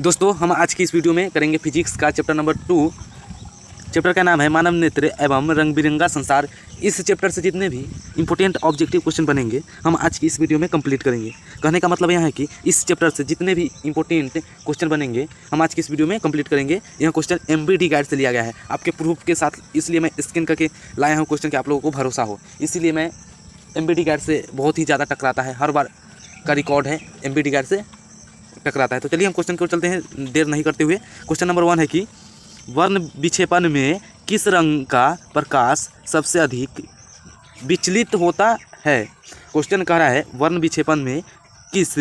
दोस्तों हम आज की इस वीडियो में करेंगे फिजिक्स का चैप्टर नंबर 2। चैप्टर का नाम है मानव नेत्र एवं रंग बिरंगा संसार। इस चैप्टर से जितने भी इंपॉर्टेंट ऑब्जेक्टिव क्वेश्चन बनेंगे हम आज की इस वीडियो में कंप्लीट करेंगे। कहने का मतलब यह है कि इस चैप्टर से जितने भी इंपॉर्टेंट क्वेश्चन बनेंगे हम आज की इस वीडियो में कंप्लीट करेंगे। यह क्वेश्चन MBD गाइड से लिया गया है आपके प्रूफ के साथ, इसलिए मैं स्कैन करके लाया हूँ क्वेश्चन के आप लोगों को भरोसा हो, इसीलिए मैं MBD गाइड से बहुत ही ज़्यादा टकराता है, हर बार का रिकॉर्ड है MBD गाइड से टकराता है। तो चलिए हम क्वेश्चन की ओर चलते हैं देर नहीं करते हुए। क्वेश्चन नंबर 1 है कि वर्ण विक्षेपण में किस रंग का प्रकाश सबसे अधिक विचलित होता है। क्वेश्चन कह रहा है वर्ण विक्षेपण में किस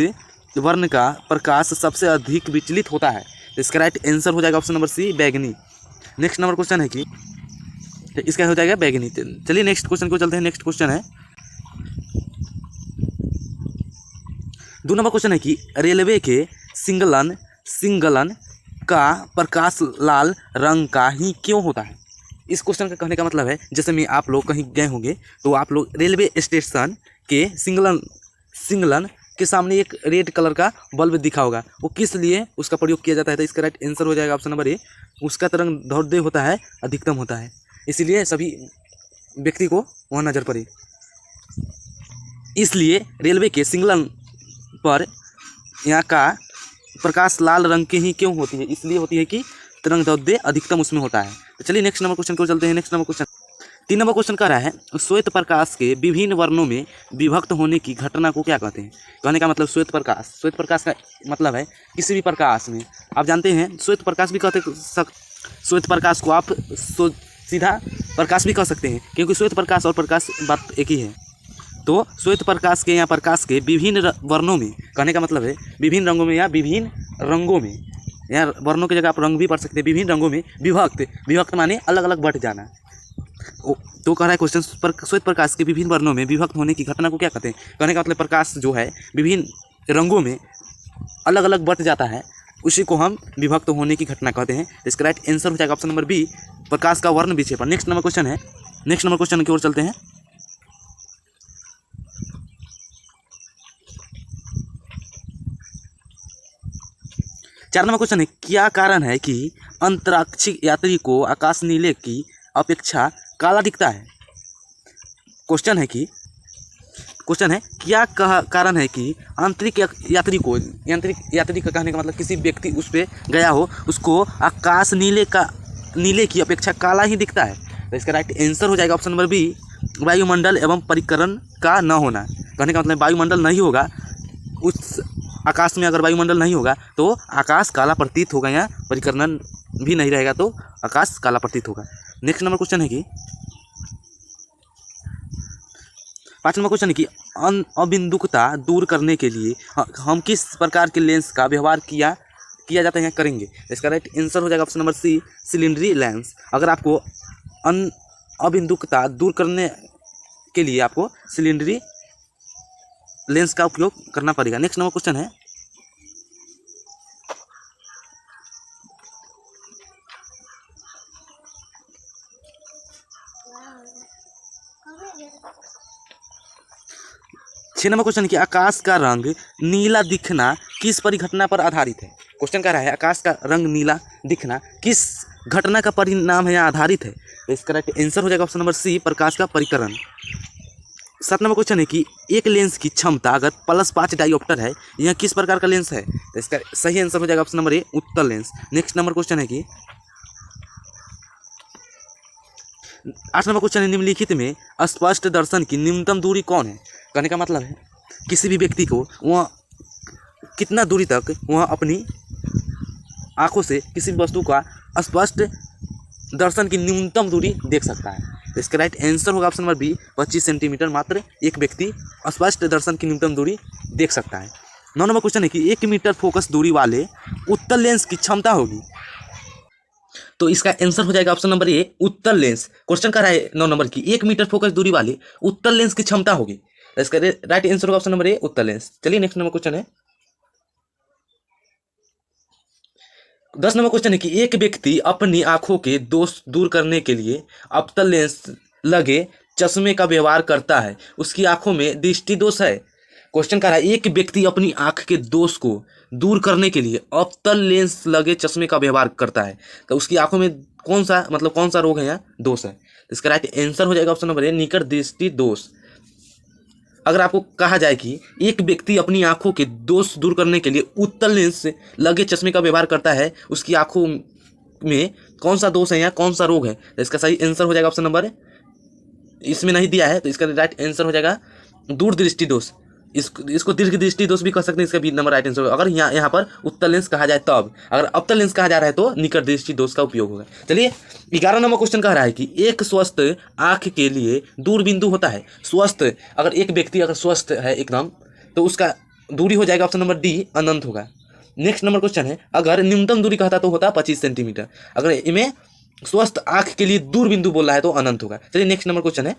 वर्ण का प्रकाश सबसे अधिक विचलित होता है। तो इसका राइट आंसर हो जाएगा ऑप्शन नंबर सी, बैंगनी। नेक्स्ट नंबर क्वेश्चन है कि तो इसका हो जाएगा बैंगनी। चलिए नेक्स्ट क्वेश्चन को चलते हैं। नेक्स्ट क्वेश्चन है 2 नंबर क्वेश्चन है कि रेलवे के सिंगलन का प्रकाश लाल रंग का ही क्यों होता है। इस क्वेश्चन का कहने का मतलब है जैसे में आप लोग कहीं गए होंगे तो आप लोग रेलवे स्टेशन के सिंगलन के सामने एक रेड कलर का बल्ब दिखा होगा, वो किस लिए उसका प्रयोग किया जाता है। तो इसका राइट आंसर हो जाएगा ऑप्शन नंबर ए, उसका तरंग दैर्ध्य होता है अधिकतम होता है, इसीलिए सभी व्यक्ति को वहाँ नजर पड़े। इसलिए रेलवे के सिंगलन पर यहाँ का प्रकाश लाल रंग की ही क्यों होती है, इसलिए होती है कि तरंग दैर्ध्य अधिकतम उसमें होता है। तो चलिए नेक्स्ट नंबर क्वेश्चन को चलते हैं। Next number question 3 number question कह रहा है श्वेत प्रकाश के विभिन्न वर्णों में विभक्त होने की घटना को क्या कहते हैं। कहने का मतलब श्वेत प्रकाश का मतलब है किसी भी प्रकाश में, आप जानते हैं श्वेत प्रकाश भी कहते, श्वेत प्रकाश को आप सीधा प्रकाश भी कह सकते हैं क्योंकि श्वेत प्रकाश और प्रकाश बात एक ही है। तो श्वेत प्रकाश के या प्रकाश के विभिन्न वर्णों में, कहने का मतलब है विभिन्न रंगों में या विभिन्न रंगों में, या वर्णों की जगह आप रंग भी पढ़ सकते हैं, विभिन्न रंगों में विभक्त माने अलग अलग बट जाना। तो कह रहा है क्वेश्चन श्वेत प्रकाश के विभिन्न वर्णों में विभक्त होने की घटना को क्या कहते हैं। कहने का मतलब प्रकाश जो है विभिन्न रंगों में अलग अलग बट जाता है, उसी को हम विभक्त होने की घटना कहते हैं। इसका राइट आंसर हो जाएगा ऑप्शन नंबर बी, प्रकाश का वर्ण विक्षेपण। नेक्स्ट नंबर क्वेश्चन है, नेक्स्ट नंबर क्वेश्चन की ओर चलते हैं। चार नंबर क्वेश्चन है क्या कारण है कि अंतरिक्ष यात्री को आकाश नीले की अपेक्षा काला दिखता है। क्वेश्चन है क्या कारण है कि अंतरिक्ष यात्री का कहने का मतलब किसी व्यक्ति उस पर गया हो उसको आकाश नीले की अपेक्षा काला ही दिखता है। तो इसका राइट आंसर हो जाएगा ऑप्शन नंबर बी, वायुमंडल एवं परिकरण का न होना। कहने का मतलब वायुमंडल नहीं होगा, उस आकाश में अगर वायुमंडल नहीं होगा तो आकाश काला प्रतीत होगा, या परिकरण भी नहीं रहेगा तो आकाश काला प्रतीत होगा। नेक्स्ट नंबर क्वेश्चन है कि 5 नंबर क्वेश्चन है कि अबिंदुकता दूर करने के लिए हम किस प्रकार के लेंस का व्यवहार किया जाता है करेंगे। इसका राइट आंसर हो जाएगा ऑप्शन नंबर सी, सिलिंडरी लेंस। अगर आपको अबिंदुकता दूर करने के लिए आपको सिलिंडरी लेंस का उपयोग करना पड़ेगा। नेक्स्ट नंबर क्वेश्चन है 6 नंबर क्वेश्चन कि आकाश का रंग नीला दिखना किस परिघटना पर आधारित है। क्वेश्चन कह रहा है आकाश का रंग नीला दिखना किस घटना का परिणाम है या आधारित है। तो इसका राइट आंसर हो जाएगा ऑप्शन नंबर सी, प्रकाश का परिकरण। 7 नंबर क्वेश्चन है कि एक लेंस की क्षमता अगर +5 डायोप्टर है, यह किस प्रकार का लेंस है। तो इसका सही आंसर हो जाएगा ऑप्शन नंबर ए, उत्तल लेंस। नेक्स्ट नंबर क्वेश्चन है कि 8 नंबर क्वेश्चन है निम्नलिखित में स्पष्ट दर्शन की न्यूनतम दूरी कौन है। कहने का मतलब है किसी भी व्यक्ति को वह कितना दूरी तक वह अपनी आंखों से किसी भी वस्तु का स्पष्ट दर्शन की न्यूनतम दूरी देख सकता है। तो इसका राइट आंसर होगा ऑप्शन नंबर बी, 25 सेंटीमीटर मात्र एक व्यक्ति स्पष्ट दर्शन की न्यूनतम दूरी देख सकता है। 9 नंबर क्वेश्चन है कि 1 मीटर फोकस दूरी वाले उत्तल लेंस की क्षमता होगी। तो इसका आंसर हो जाएगा ऑप्शन नंबर ए, उत्तल लेंस। क्वेश्चन कर रहा है 9 नंबर की 1 मीटर फोकस दूरी वाले उत्तल लेंस की क्षमता होगी। तो इसका राइट आंसर होगा ऑप्शन नंबर ए, उत्तल लेंस। चलिए नेक्स्ट नंबर क्वेश्चन है 10 नंबर क्वेश्चन है कि एक व्यक्ति अपनी आंखों के दोष दूर करने के लिए अवतल लेंस लगे चश्मे का व्यवहार करता है, उसकी आंखों में दृष्टि दोष है। क्वेश्चन कह रहा है एक व्यक्ति अपनी आंख के दोष को दूर करने के लिए अवतल लेंस लगे चश्मे का व्यवहार करता है, तो उसकी आंखों में कौन सा मतलब कौन सा रोग है या दोष है? तो इसका राइट आंसर हो जाएगा ऑप्शन नंबर ए, निकट दृष्टि दोष। अगर आपको कहा जाए कि एक व्यक्ति अपनी आंखों के दोष दूर करने के लिए उत्तल लेंस लगे चश्मे का व्यवहार करता है, उसकी आंखों में कौन सा दोष है या कौन सा रोग है? तो इसका सही आंसर हो जाएगा ऑप्शन नंबर, इसमें नहीं दिया है तो इसका राइट आंसर हो जाएगा दूरदृष्टि दोष। इसको दीर्घ दृष्टि दोष भी कह सकते हैं, इसका भी नंबर राइट आंसर होगा। अगर यहाँ पर उत्तल लेंस कहा जाए तब, अगर अवतल लेंस कहा जा रहा है तो निकट दृष्टि दोष का उपयोग होगा। चलिए 11 नंबर क्वेश्चन कह रहा है कि एक स्वस्थ आंख के लिए दूर बिंदु होता है। स्वस्थ, अगर एक व्यक्ति अगर स्वस्थ है एकदम तो उसका दूरी हो जाएगा ऑप्शन नंबर डी, अनंत होगा। नेक्स्ट नंबर क्वेश्चन है अगर न्यूनतम दूरी कहता तो होता 25 सेंटीमीटर, अगर इनमें स्वस्थ आंख के लिए दूर बिंदु बोल रहा है तो अनंत होगा। चलिए नेक्स्ट नंबर क्वेश्चन है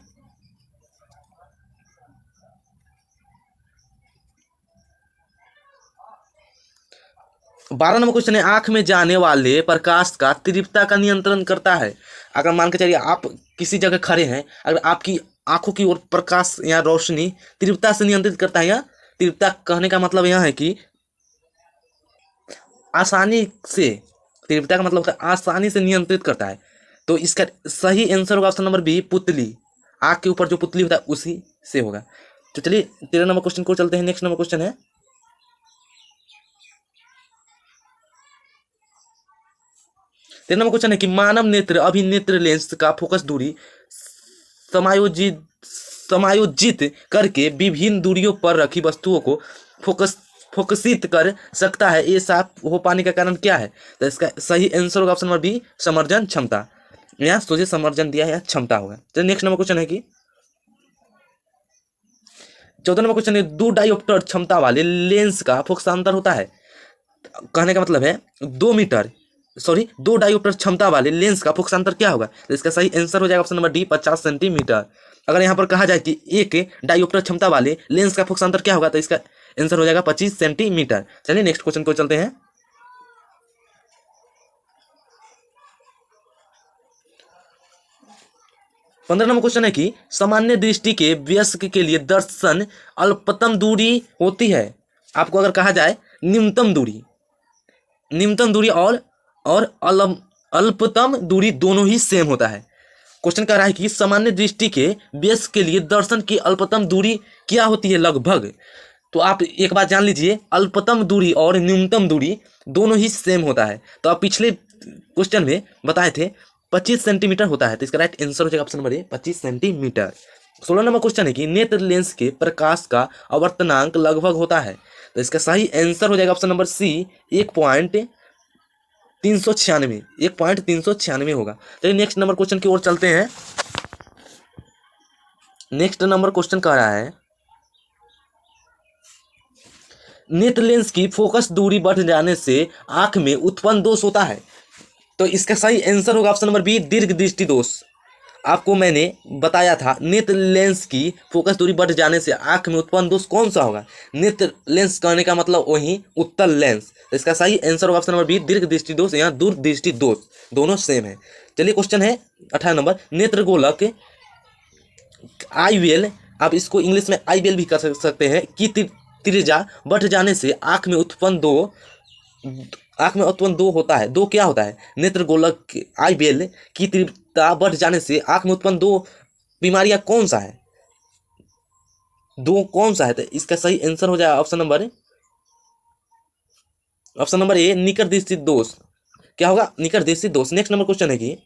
12 नंबर क्वेश्चन है आंख में जाने वाले प्रकाश का तीव्रता का नियंत्रण करता है। अगर मान के चलिए आप किसी जगह खड़े हैं, अगर आपकी आंखों की ओर प्रकाश या रोशनी तीव्रता से नियंत्रित करता है, या तीव्रता कहने का मतलब यह है कि आसानी से, तीव्रता का मतलब होता है आसानी से नियंत्रित करता है, तो इसका सही आंसर होगा ऑप्शन नंबर बी, पुतली। आंख के ऊपर जो पुतली होता है उसी से होगा। तो चलिए 13 नंबर क्वेश्चन को चलते हैं। नेक्स्ट नंबर क्वेश्चन है 13 नंबर क्वेश्चन है कि मानव नेत्र अभिनेत्र लेंस का फोकस दूरी समायोजित करके विभिन्न दूरियों पर रखी वस्तुओं को फोकसित कर सकता है। ये साफ हो पाने का कारण क्या है? तो इसका सही आंसर होगा ऑप्शन नंबर बी, समर्जन क्षमता। यहाँ सोचिए समर्जन दिया है या क्षमता होगा। चलिए नेक्स्ट नंबर क्वेश्चन है कि 14 नंबर क्वेश्चन है दो डायोप्टर क्षमता वाले लेंस का फोकसांतर होता है। कहने का मतलब है 2 डायोप्टर क्षमता वाले लेंस का फोकसांतर क्या होगा? तो इसका सही आंसर हो जाएगा ऑप्शन नंबर डी, 50 सेंटीमीटर। अगर यहाँ पर कहा जाए कि एक डायोप्टर क्षमता वाले लेंस का फोकसांतर क्या होगा, तो इसका आंसर हो जाएगा 25 सेंटीमीटर। चलिए नेक्स्ट क्वेश्चन को चलते हैं। 15 नंबर क्वेश्चन है कि सामान्य दृष्टि के वयस्क के लिए दर्शन अल्पतम दूरी होती है। आपको अगर कहा जाए न्यूनतम दूरी और अल्पतम दूरी दोनों ही सेम होता है। क्वेश्चन कह रहा है कि सामान्य दृष्टि के वयस्क के लिए दर्शन की अल्पतम दूरी क्या होती है लगभग। तो आप एक बात जान लीजिए, अल्पतम दूरी और न्यूनतम दूरी दोनों ही सेम होता है। तो आप पिछले क्वेश्चन में बताए थे 25 सेंटीमीटर होता है, तो इसका राइट आंसर हो जाएगा option number A, 25 centimetre. 16 number question है कि नेत्र लेंस के प्रकाश का आवर्तनांक लगभग होता है। तो इसका सही आंसर हो जाएगा ऑप्शन नंबर सी, 1.396 होगा। चलिए नेक्स्ट नंबर क्वेश्चन की ओर चलते हैं। नेक्स्ट नंबर क्वेश्चन कह रहा है नेत्र लेंस की फोकस दूरी बढ़ जाने से आंख में उत्पन्न दोष होता है। तो इसका सही आंसर होगा ऑप्शन नंबर बी, दीर्घ दृष्टि दोष। आपको मैंने बताया था नेत्र लेंस की फोकस दूरी बढ़ जाने से आंख में उत्पन्न दोष कौन सा होगा। नेत्र लेंस कहने का मतलब वही उत्तल लेंस। तो इसका सही आंसर होगा ऑप्शन नंबर बी, दीर्घ दृष्टि दोष या दूर दृष्टि दोष, दोनों सेम है। चलिए क्वेश्चन है 18 नंबर, नेत्र गोलक आईवेल, आप इसको इंग्लिश में आईवेल भी कर सकते हैं, की त्रिज्या बढ़ जाने से आंख में उत्पन्न दो होता है। दो क्या होता है? नेत्र गोलक आईवेल की तीव्रता बढ़ जाने से आंख में उत्पन्न दो बीमारियां कौन सा है? दो कौन सा है? तो इसका सही आंसर हो जाएगा ऑप्शन नंबर ए, निकट दृष्टि दोष। क्या होगा? निकट दृष्टि दोष। नेक्स्ट नंबर क्वेश्चन है कि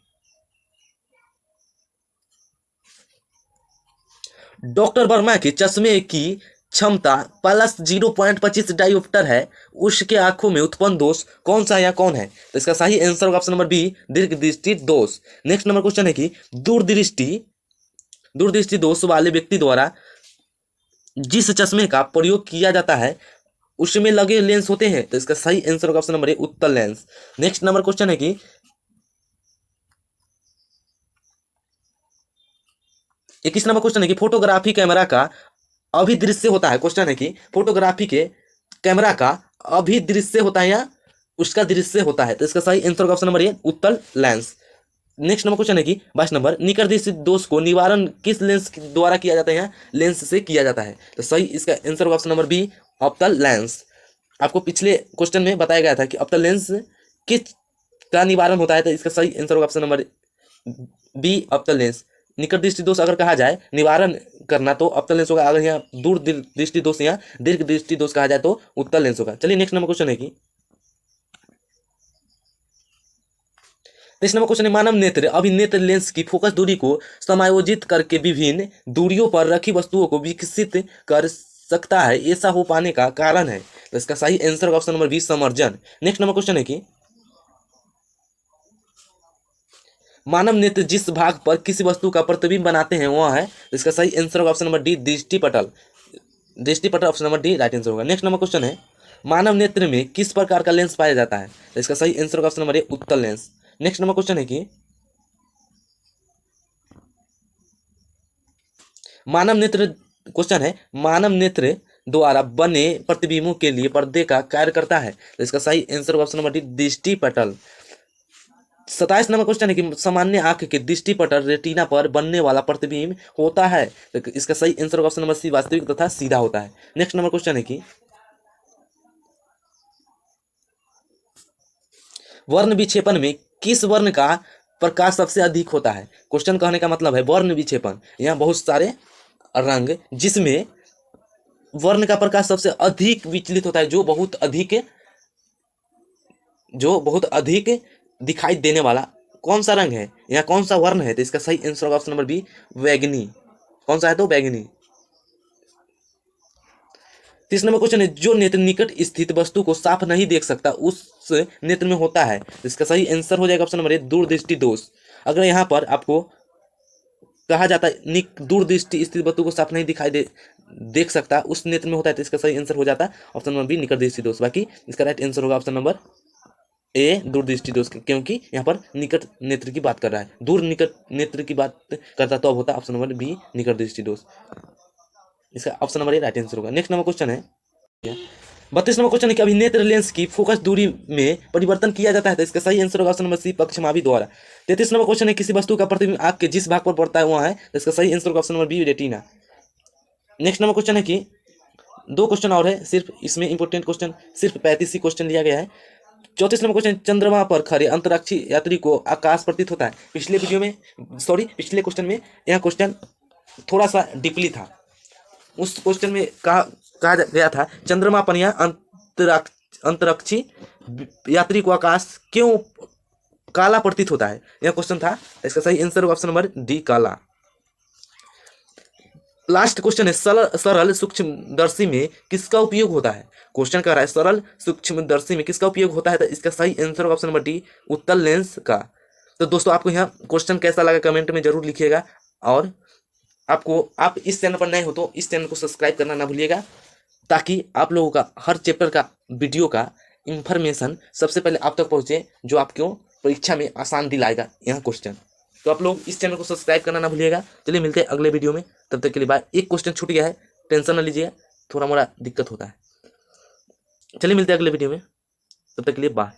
डॉक्टर वर्मा के चश्मे की क्षमता +0.25 डायोप्टर है, उसके आंखों में उत्पन्न दोष कौन सा या कौन है? तो इसका सही आंसर होगा ऑप्शन नंबर बी, दीर्घ दृष्टि दोष। नेक्स्ट नंबर क्वेश्चन है कि दूरदृष्टि दोष वाले व्यक्ति द्वारा जिस चश्मे का प्रयोग किया जाता है उसमें लगे लेंस होते हैं। तो इसका सही आंसर होगा ऑप्शन नंबर ए, उत्तल लेंस। नेक्स्ट नंबर क्वेश्चन है कि 21 नंबर क्वेश्चन है कि फोटोग्राफी कैमरा का अभिदृश्य होता है। क्वेश्चन है कि फोटोग्राफी के कैमरा का अभिदृश्य होता है या उसका दृश्य होता है। तो इसका सही आंसर होगा ऑप्शन नंबर ए, उत्तल लेंस। नेक्स्ट नंबर क्वेश्चन है कि 22 नंबर, निकट दृष्टि दोष को निवारण किस लेंस द्वारा किया जाता है? यहाँ लेंस से किया जाता है। तो सही इसका आंसर होगा ऑप्शन नंबर बी, ऑप्टल लेंस। आपको पिछले क्वेश्चन में बताया गया था कि ऑप्टल लेंस किस का निवारण होता है, तो इसका सही आंसर होगा ऑप्शन नंबर बी, ऑप्टल लेंस। निकट दृष्टि दोष अगर कहा जाए निवारण करना तो ऑप्टल लेंस होगा, अगर यहाँ दूर दृष्टि दोष या दीर्घ दृष्टि दोष कहा जाए तो उत्तल लेंस होगा। चलिए नेक्स्ट नंबर क्वेश्चन है कि 23 नंबर क्वेश्चन है, मानव नेत्र अभिनेत्र लेंस की फोकस दूरी को समायोजित करके विभिन्न दूरियों पर रखी वस्तुओं को विकसित कर सकता है, ऐसा हो पाने का कारण है। तो इसका सही आंसर होगा ऑप्शन नंबर बी, समर्जन। नेक्स्ट नंबर क्वेश्चन है कि मानव नेत्र जिस भाग पर किसी वस्तु का प्रतिबिंब बनाते हैं वह है, तो इसका सही आंसर होगा ऑप्शन नंबर डी, दृष्टिपटल। दृष्टिपटल option number D right answer होगा। नेक्स्ट नंबर क्वेश्चन है, मानव नेत्र में किस प्रकार का लेंस पाया जाता है? तो इसका सही आंसर होगा ऑप्शन नंबर ए, उत्तल लेंस। नेक्स्ट नंबर क्वेश्चन है कि मानव नेत्र, क्वेश्चन है मानव नेत्र द्वारा बने प्रतिबिंबों के लिए पर्दे का कार्य करता है, तो इसका सही आंसर होगा ऑप्शन नंबर डी, दृष्टिपटल। 27 नंबर क्वेश्चन है कि सामान्य आंख के दृष्टिपटल रेटिना पर बनने वाला प्रतिबिंब होता है, तो इसका सही आंसर होगा ऑप्शन नंबर सी, वास्तविक तथा सीधा होता है। नेक्स्ट नंबर क्वेश्चन है कि वर्ण विक्षेपण में किस वर्ण का प्रकाश सबसे अधिक होता है? क्वेश्चन कहने का मतलब है वर्ण विक्षेपण, यहाँ बहुत सारे रंग जिसमें वर्ण का प्रकाश सबसे अधिक विचलित होता है, जो बहुत अधिक दिखाई देने वाला कौन सा रंग है, या कौन सा वर्ण है? तो इसका सही आंसर होगा ऑप्शन नंबर बी, बैगनी। कौन सा है? तो बैगनी। 30 नंबर क्वेश्चन है, जो नेत्र निकट स्थित वस्तु को साफ नहीं देख सकता उस नेत्र में होता है, तो इसका सही आंसर हो जाएगा ऑप्शन नंबर ए, दूरदृष्टि दोष। अगर यहाँ पर आपको कहा जाता है दूरदृष्टि स्थित वस्तु को साफ नहीं देख सकता उस नेत्र में होता है, तो इसका सही आंसर हो जाता है ऑप्शन नंबर बी, निकट दृष्टि दोष। बाकी इसका राइट आंसर होगा ऑप्शन नंबर ए, दूरदृष्टि दोष, क्योंकि यहाँ पर निकट नेत्र की बात कर रहा है, दूर निकट नेत्र की बात करता तो अब होता ऑप्शन नंबर बी, निकट दृष्टि दोष। इसका option number A right answer होगा। नेक्स्ट नंबर क्वेश्चन है 32 नंबर क्वेश्चन है कि अभिनेत्र लेंस की फोकस दूरी में परिवर्तन किया जाता है, तो इसका सही आंसर होगा ऑप्शन नंबर सी, पक्षमावी द्वारा। 33 नंबर क्वेश्चन है, किसी वस्तु का प्रतिबिंब आंख के जिस भाग पर पड़ता है वह है, तो इसका सही आंसर होगा option number B, retina. Next number question है कि 2 क्वेश्चन और है, सिर्फ इसमें इंपोर्टेंट क्वेश्चन सिर्फ 35 ही क्वेश्चन लिया गया है। 34 नंबर क्वेश्चन, चंद्रमा पर खड़े अंतरिक्षी यात्री को आकाश प्रतीत होता है। पिछले क्वेश्चन में यह क्वेश्चन थोड़ा सा डीपली था। उस क्वेश्चन में कहा गया था चंद्रमा पर या अंतरिक्षी यात्री को आकाश क्यों काला प्रतीत होता है, यह क्वेश्चन था। इसका सही आंसर होगा ऑप्शन नंबर डी, काला। लास्ट क्वेश्चन है, सरल सूक्ष्मदर्शी में किसका उपयोग होता है? क्वेश्चन कह रहा है सरल सूक्ष्मदर्शी में किसका उपयोग होता है, तो इसका सही आंसर होगा ऑप्शन नंबर डी, उत्तल लेंस का। तो दोस्तों आपको यहाँ क्वेश्चन कैसा लगा कमेंट में जरूर लिखिएगा, और आप इस चैनल पर नए हो तो इस चैनल को सब्सक्राइब करना ना भूलिएगा, ताकि आप लोगों का हर चैप्टर का वीडियो का इंफॉर्मेशन सबसे पहले आप तक पहुँचे, जो आपको परीक्षा में आसान दिलाएगा यह क्वेश्चन। तो आप लोग इस चैनल को सब्सक्राइब करना ना भूलिएगा। चलिए मिलते हैं अगले वीडियो में, तब तक के लिए बाय। एक क्वेश्चन छूट गया है, टेंशन ना लीजिए, थोड़ा मोड़ा दिक्कत होता है। चलिए मिलते हैं अगले वीडियो में, तब तक के लिए बाय।